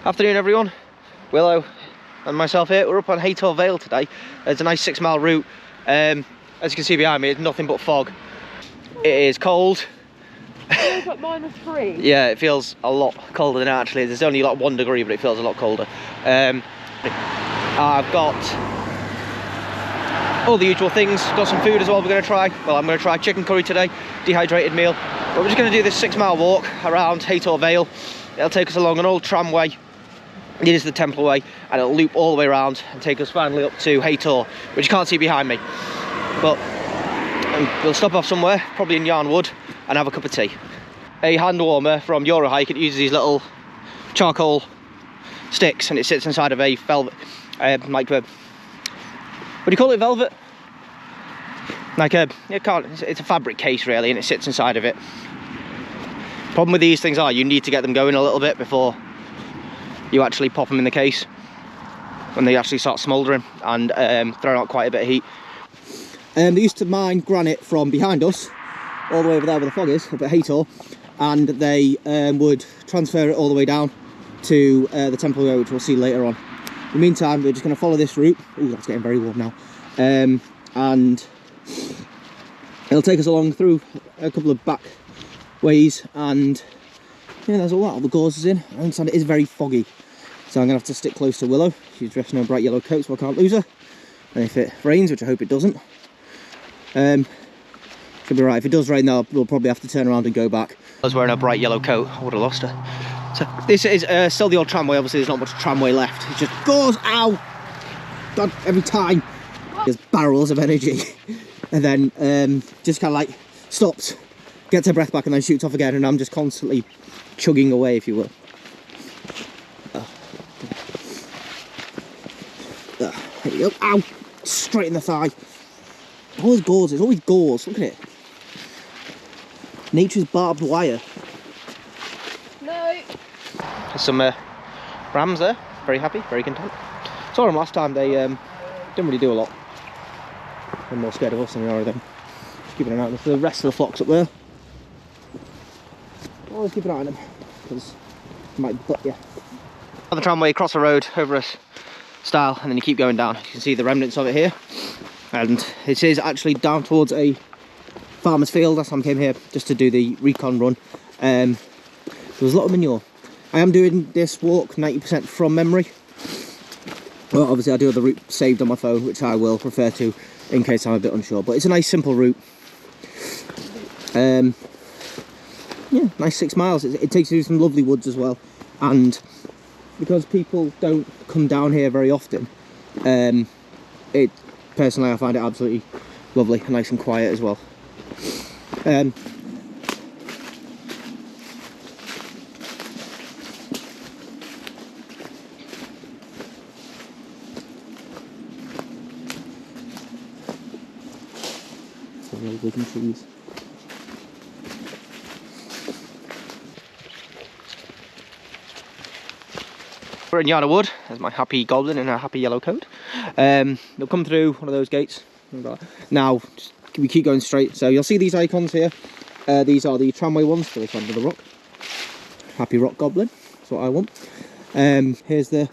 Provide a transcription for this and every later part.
Afternoon everyone, Willow and myself here. We're up on Haytor Vale today. It's a nice 6 mile route. As you can see behind me, it's nothing but fog. It is cold. It feels like -3. Yeah, it feels a lot colder than it actually is. It's only like 1 degree, but it feels a lot colder. I've got all the usual things. Got some food as well we're going to try. Well, I'm going to try chicken curry today, dehydrated meal. But we're just going to do this 6 mile walk around Haytor Vale. It'll take us along an old tramway. It is the Temple Way, and it'll loop all the way around and take us finally up to Haytor, which you can't see behind me. But we'll stop off somewhere, probably in Yarnwood, and have a cup of tea. A hand warmer from Eurohike. It uses these little charcoal sticks, and it sits inside of a velvet, like a, what do you call it, velvet? Like a, it's a fabric case really, and it sits inside of it. Problem with these things are you need to get them going a little bit before you actually pop them in the case, when they actually start smouldering and throwing out quite a bit of heat. They used to mine granite from behind us, all the way over there where the fog is, up at Haytor, and they would transfer it all the way down to the Temple Way, which we'll see later on. In the meantime, we're just going to follow this route. Ooh, that's getting very warm now. And it'll take us along through a couple of back ways, and yeah, there's a lot of the gauzes in. I understand it is very foggy, so I'm going to have to stick close to Willow. She's dressed in a bright yellow coat, so I can't lose her. And if it rains, which I hope it doesn't, should be right. If it does rain though, we'll probably have to turn around and go back. I was wearing a bright yellow coat, I would have lost her. So this is still the old tramway. Obviously there's not much tramway left. It just goes, ow! God, every time. There's barrels of energy. And then just kind of like stops, gets her breath back, and then shoots off again, and I'm just constantly chugging away, if you will. There we go. Ow! Straight in the thigh. Always gauze, it's always gauze, look at it. Nature's barbed wire. No. There's some rams there, very happy, very content. Saw them last time, they didn't really do a lot. They're more scared of us than we are of them. Just keeping an eye on the rest of the flocks up there. Always keep an eye on them, because they might butt you. On the tramway, across the road, over a stile, and then you keep going down. You can see the remnants of it here. And it is actually down towards a farmer's field. Last time I came here just to do the recon run. There was a lot of manure. I am doing this walk 90% from memory. Well, obviously I do have the route saved on my phone, which I will refer to in case I'm a bit unsure. But it's a nice simple route. Yeah, nice 6 miles. It takes you through some lovely woods as well. And because people don't come down here very often, personally I find it absolutely lovely and nice and quiet as well. Looking trees. We're in Yarnwood. There's my happy goblin in a happy yellow coat. They'll come through one of those gates. Now we keep going straight, so you'll see these icons here. These are the tramway ones for this end of the rock. Happy rock goblin, that's what I want. Here's the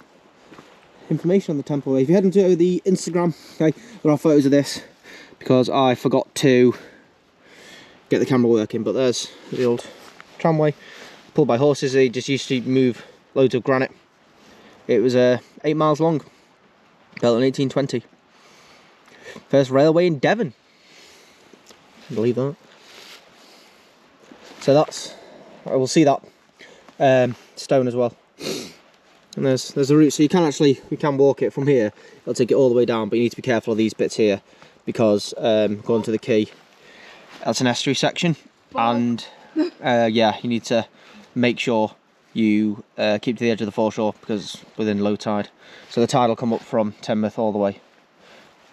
information on the Temple Way. If you head into the Instagram, okay, there are photos of this because I forgot to get the camera working. But there's the old tramway, pulled by horses. They just used to move loads of granite. It was 8 miles long, built in 1820. First railway in Devon. I believe that. So that's, I will see that stone as well. And there's a route, so we can walk it from here. It'll take it all the way down, but you need to be careful of these bits here because going to the quay, that's an estuary section, and yeah, you need to make sure you keep to the edge of the foreshore because it's within low tide. So the tide will come up from Teignmouth all the way,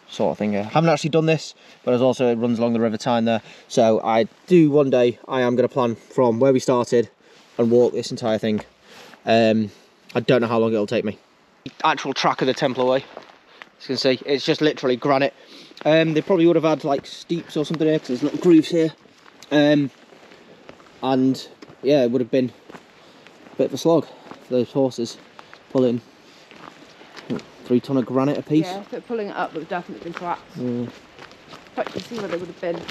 sort of thing here. Haven't actually done this, but it runs along the River Tyne there. So I do one day, I am going to plan from where we started and walk this entire thing. I don't know how long it'll take me. The actual track of the Temple Way, as you can see, it's just literally granite. They probably would have had like steeps or something here because there's little grooves here. And yeah, it would have been a bit of a slog for those horses pulling 3 ton of granite a piece. Yeah, if they're pulling it up, it would definitely been trapped. Yeah. But you see where they would have been.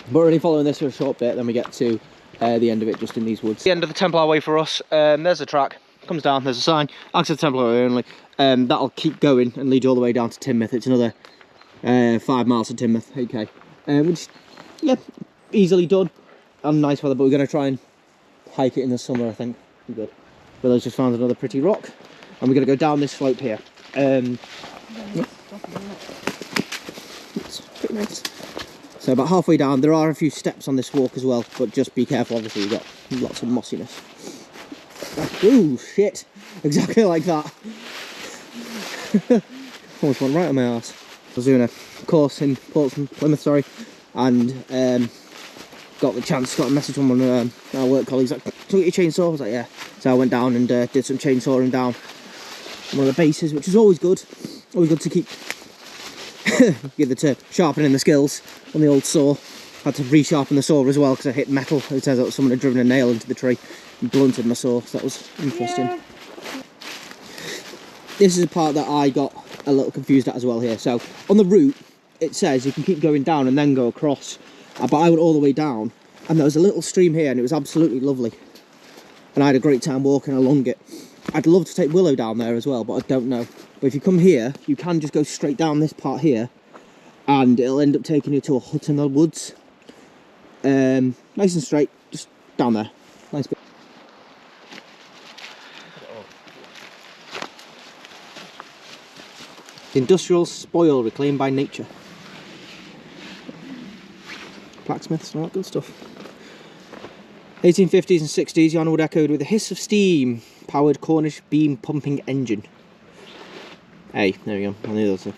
But we're only following this for a short bit, then we get to the end of it, just in these woods. The end of the Templar Way for us. There's the track, comes down, there's a sign, access the Templar Way only. That'll keep going and lead you all the way down to Teignmouth. It's another 5 miles to Teignmouth, okay. Which, yeah, easily done. And nice weather, but we're going to try and hike it in the summer, I think. Good. Willow's just found another pretty rock, and we're going to go down this slope here. Yeah. It's pretty nice. So about halfway down, there are a few steps on this walk as well, but just be careful, obviously you've got lots of mossiness. Ooh, shit, exactly like that. Almost went right on my arse. I was doing a course in Plymouth, sorry, and got a message from one of our work colleagues, like, "Can you get your chainsaw?" I was like, yeah. So I went down and did some chainsawing down one of the bases, which is always good. Always good to keep give the term sharpening the skills on the old saw. Had to resharpen the saw as well because I hit metal. It turns out someone had driven a nail into the tree and blunted my saw, so that was interesting. Yeah. This is a part that I got a little confused at as well here. So on the route it says you can keep going down and then go across, but I went all the way down and there was a little stream here and it was absolutely lovely and I had a great time walking along it. I'd love to take Willow down there as well, but I don't know. But if you come here, you can just go straight down this part here and it'll end up taking you to a hut in the woods. Nice and straight, just down there. Nice bit. Industrial spoil reclaimed by nature. Blacksmiths and all that good stuff. 1850s and 60s, yarn wood echoed with the hiss of steam. Powered Cornish beam pumping engine. Hey, there we go. I knew that.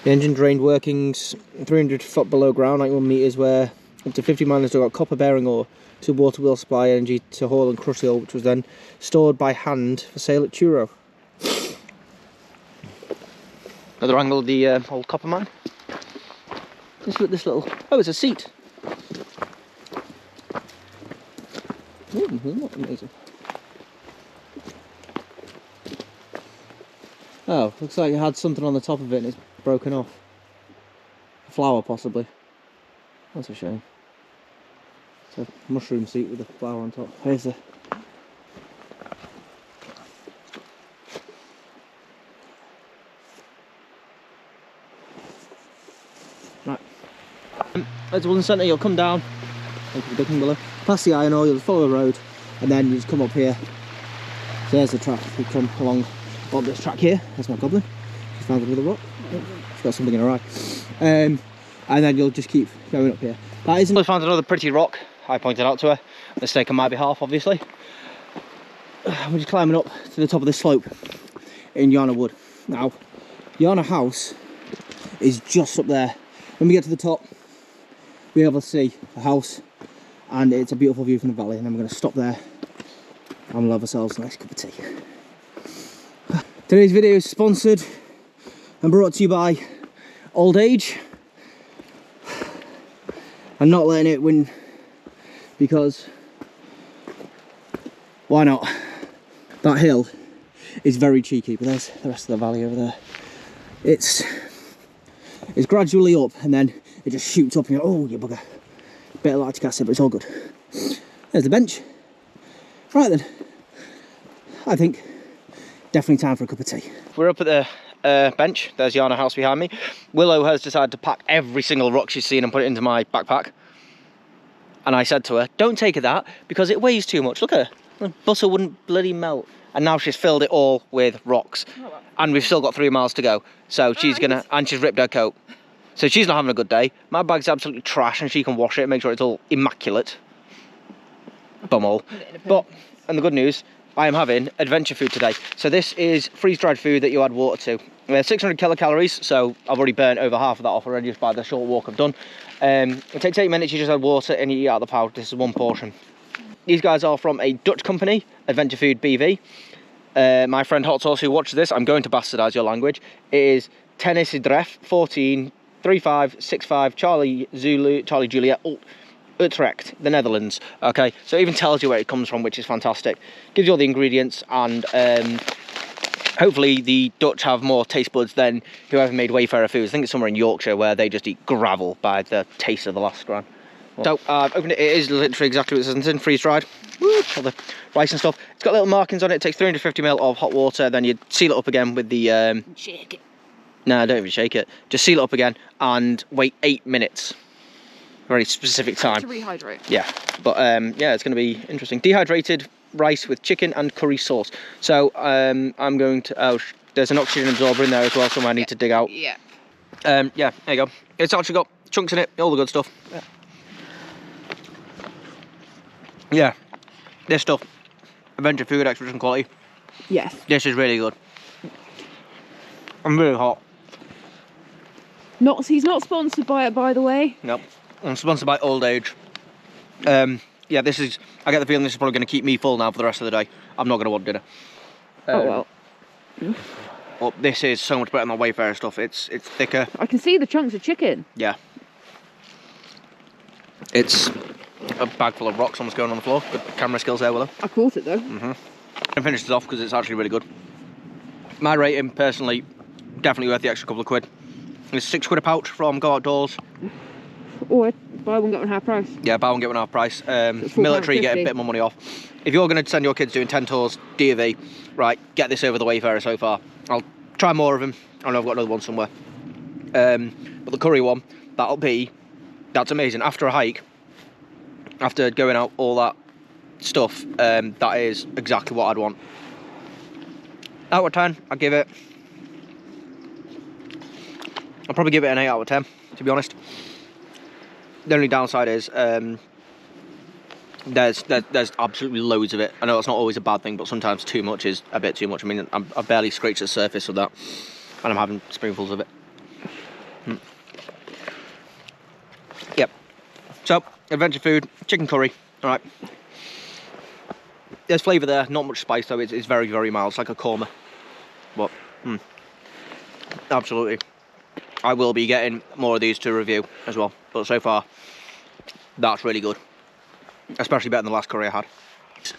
The engine drained workings 300 foot below ground, 91 metres, where up to 50 miners dug out copper bearing ore to water wheel supply energy to haul and crush the ore, which was then stored by hand for sale at Truro. Another angle of the old copper mine. Just look at this little. Oh, it's a seat. Ooh, amazing. Oh, looks like it had something on the top of it and it's broken off. A flower, possibly. That's a shame. It's a mushroom seat with a flower on top. Here's the... Right. At the Woodland Centre, you'll come down, Willow, past the iron ore, you'll follow the road, and then you just come up here. So there's the track. You come along on this track here. That's my goblin. She found another rock. Oh, she's got something in her eye. And then you'll just keep going up here. That isn't. I found another pretty rock. I pointed out to her. Mistake on my behalf, obviously. We're just climbing up to the top of this slope in Yarna Wood. Now, Yarna House is just up there. When we get to the top, we're able to see the house, and it's a beautiful view from the valley. And then we're going to stop there and we'll have ourselves a nice cup of tea. Today's video is sponsored and brought to you by Old Age. I'm not letting it win because why not? That hill is very cheeky, but there's the rest of the valley over there. It's gradually up and then it just shoots up and you're, oh, you bugger. Bit of lactic acid, but it's all good. There's the bench. Right then, I think definitely time for a cup of tea. We're up at the bench. There's Yarna House behind me. Willow has decided to pack every single rock she's seen and put it into my backpack. And I said to her, don't take her that because it weighs too much. Look at her. The butter wouldn't bloody melt. And now she's filled it all with rocks. And we've still got 3 miles to go. So she's gonna, and she's ripped her coat. So she's not having a good day. My bag's absolutely trash and she can wash it and make sure it's all immaculate. Bumhole. But, and the good news, I am having adventure food today. So this is freeze-dried food that you add water to. 600 kilocalories, so I've already burnt over half of that off already just by the short walk I've done. It takes 8 minutes, you just add water and you eat out the powder. This is one portion. These guys are from a Dutch company, Adventure Food BV. My friend Hot Sauce who watches this, I'm going to bastardise your language. It is Tennis Dref 14 35 65 Charlie Zulu Charlie Juliet. Oh, Utrecht, the Netherlands. Okay, so it even tells you where it comes from, which is fantastic. Gives you all the ingredients, and hopefully the Dutch have more taste buds than whoever made Wayfarer foods. I think it's somewhere in Yorkshire where they just eat gravel by the taste of the last gran. So I've opened it. It is literally exactly what it says. It's in freeze dried. All the rice and stuff. It's got little markings on it. It takes 350 ml of hot water. Then you seal it up again with the. Shake it. No, don't even shake it. Just seal it up again and wait 8 minutes. Very specific time. To rehydrate. Yeah, but yeah, it's going to be interesting. Dehydrated rice with chicken and curry sauce. So I'm going to. Oh, there's an oxygen absorber in there as well. Somewhere I need to dig out. Yeah. Yeah, there you go. It's actually got chunks in it. All the good stuff. Yeah. Yeah, this stuff, Adventure Food, Expedition quality. Yes. This is really good. I'm really hot. He's not sponsored by it, by the way. Nope. I'm sponsored by Old Age. Yeah, this is. I get the feeling this is probably going to keep me full now for the rest of the day. I'm not going to want dinner. Oh well. But this is so much better than the Wayfarer stuff. It's thicker. I can see the chunks of chicken. Yeah. It's a bag full of rocks almost going on the floor. Good camera skills there, Willow. I caught it though. And finish this off because it's actually really good. My rating, personally, definitely worth the extra couple of quid. It's £6 a pouch from Go Outdoors. Or buy one, get one half price. Yeah, buy one, get one half price. Military, you get a bit more money off. If you're going to send your kids doing 10 tours, DV, right, get this over the Wayfarer so far. I'll try more of them. I know I've got another one somewhere. But the curry one, that's amazing. After a hike, after going out all that stuff, that is exactly what I'd want. Out of 10, I'd give it. I'll probably give it an 8 out of 10, to be honest. The only downside is there's absolutely loads of it. I know it's not always a bad thing, but sometimes too much is a bit too much. I mean, I barely scratched the surface of that, and I'm having spoonfuls of it. Yep. So, Adventure Food, chicken curry. All right. There's flavour there, not much spice though. It's very, very mild. It's like a korma. But, absolutely. I will be getting more of these to review as well. But so far, that's really good. Especially better than the last curry I had.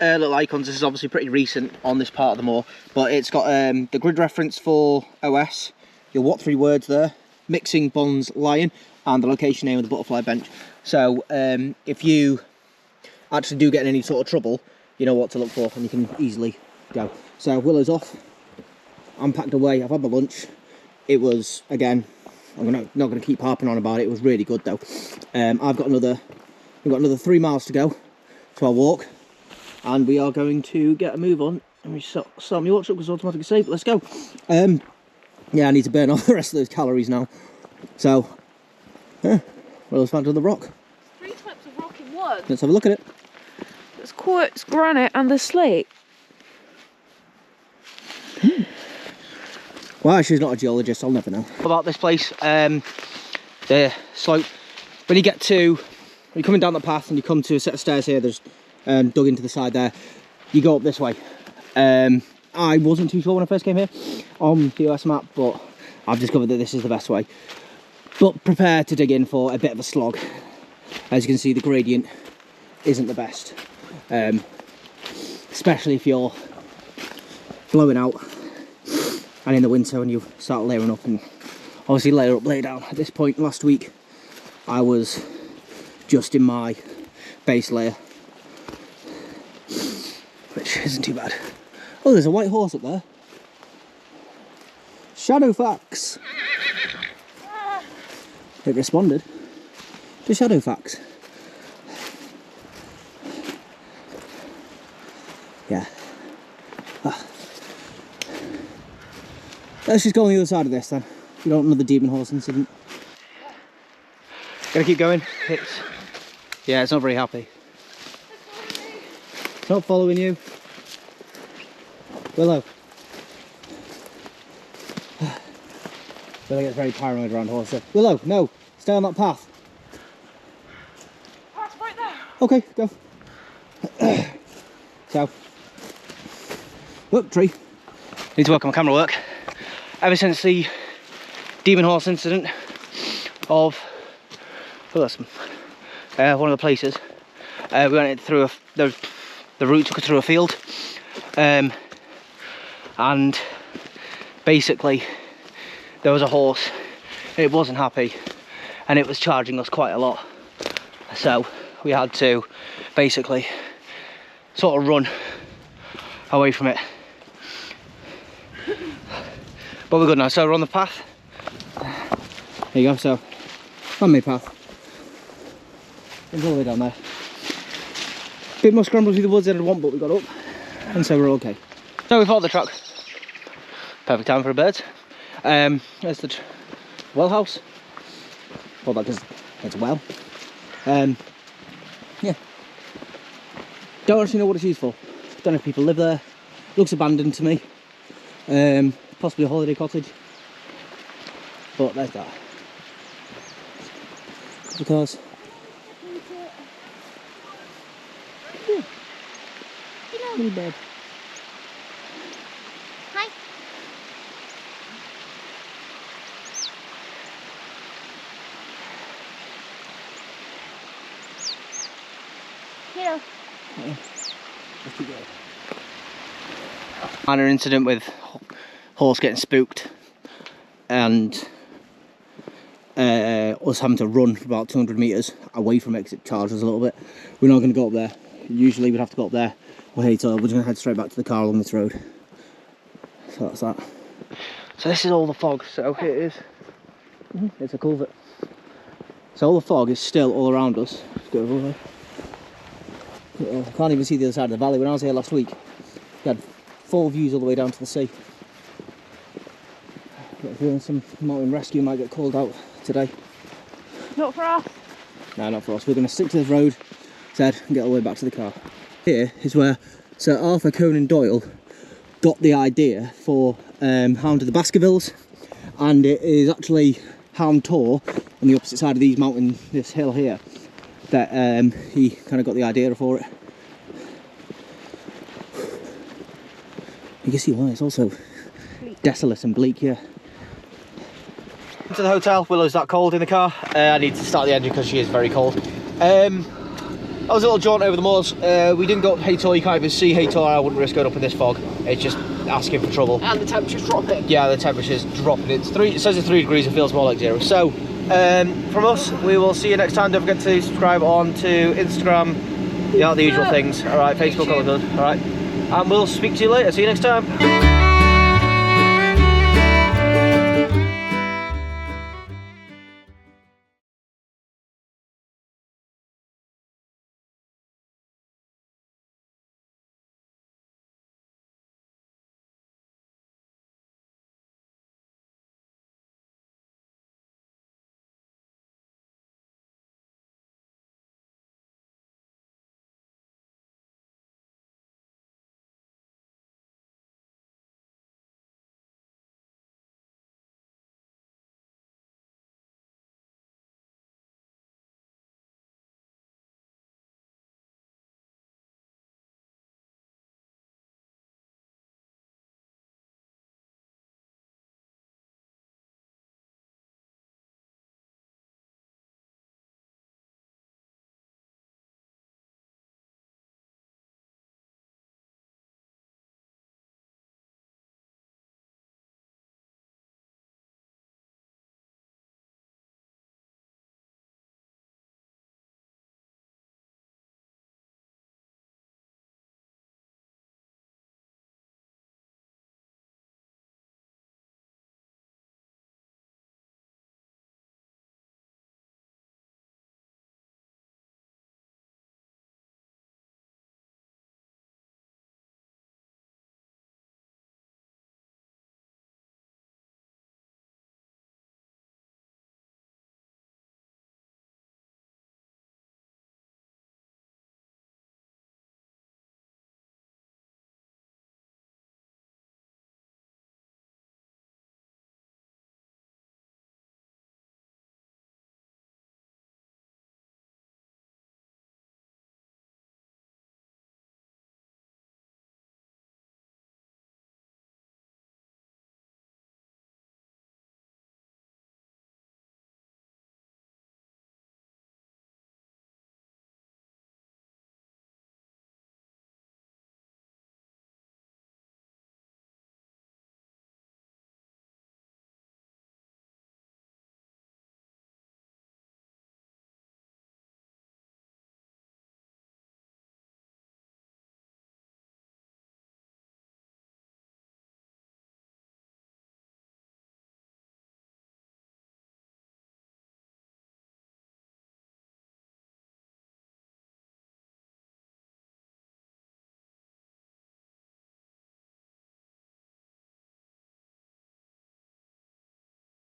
Little icons. This is obviously pretty recent on this part of the moor, but it's got the grid reference for OS, your what 3 words there, mixing bonds lion, and the location name of the butterfly bench. So if you actually do get in any sort of trouble, you know what to look for and you can easily go. So Willow's off. I'm packed away. I've had my lunch. It was, again, I'm not going to keep harping on about it. It was really good though. We've got another 3 miles to go to our walk, and we are going to get a move on. Let me start my watch up because it's automatically saved. Let's go. Yeah, I need to burn off the rest of those calories now. So, Willow's found another rock. 3 types of rock in one. Let's have a look at it. There's quartz, granite, and there's slate. Well, she's not a geologist, I'll never know. About this place, the slope, when you're coming down the path and you come to a set of stairs here, there's dug into the side there, you go up this way. I wasn't too sure when I first came here on the US map, but I've discovered that this is the best way. But prepare to dig in for a bit of a slog. As you can see, the gradient isn't the best, especially if you're blowing out. And in the winter when you start layering up, and obviously layer up, lay down. At this point last week, I was just in my base layer, which isn't too bad. Oh, there's a white horse up there. Shadowfax. It responded to Shadowfax. Yeah. Let's just go on the other side of this then. You don't want another demon horse incident. Gonna keep going. It's not very happy. It's not following you. Willow. Willow gets very paranoid around horses. Willow, no, stay on that path. Path's right there. Okay, go. So, whoop, tree. Need to work on my camera work. Ever since the demon horse incident of one of the places. We went through the route took us through a field, and basically there was a horse. It wasn't happy, and it was charging us quite a lot. So we had to basically sort of run away from it. But we're good now. So we're on the path. There you go. So man-made path. It's all the way down there. Bit more scrambled through the woods than I'd want, but we got up, and so we're okay. So we followed the track. Perfect time for a bird. There's the well house. Well, that because it's a well. Yeah. Don't actually know what it's used for. Don't know if people live there. Looks abandoned to me. Possibly a holiday cottage. But there's that. Because. Yeah. Little bird. Hi. Hello. Let's keep going. Minor incident with horse getting spooked, and us having to run for about 200 metres away from it because it charged us a little bit. We're not going to go up there. Usually we'd have to go up there. Well, Haytor, we're just going to head straight back to the car along this road. So that's that. So this is all the fog. So here it is. It's a culvert. So all the fog is still all around us. Let's go over there. I can't even see the other side of the valley. When I was here last week, we had full views all the way down to the sea. But if you're in some mountain rescue, might get called out today. Not for us. No, not for us. We're going to stick to the road, said, and get all the way back to the car. Here is where Sir Arthur Conan Doyle got the idea for Hound of the Baskervilles, and it is actually Hound Tor on the opposite side of these mountain, this hill here, that he kind of got the idea for it. You can see why it's also desolate and bleak here. To the hotel. Willow's that cold in the car. I need to start the engine because she is very cold. That was a little jaunt over the moors. We didn't go up Haytor. You can't even see Haytor. I wouldn't risk going up in this fog. It's just asking for trouble. And the temperature's dropping. Yeah, the temperature's dropping. It says it's 3 degrees. It feels more like 0. So from us, we will see you next time. Don't forget to subscribe on to Instagram. Yeah, the usual things. All right, Facebook, all good. All right, and we'll speak to you later. See you next time.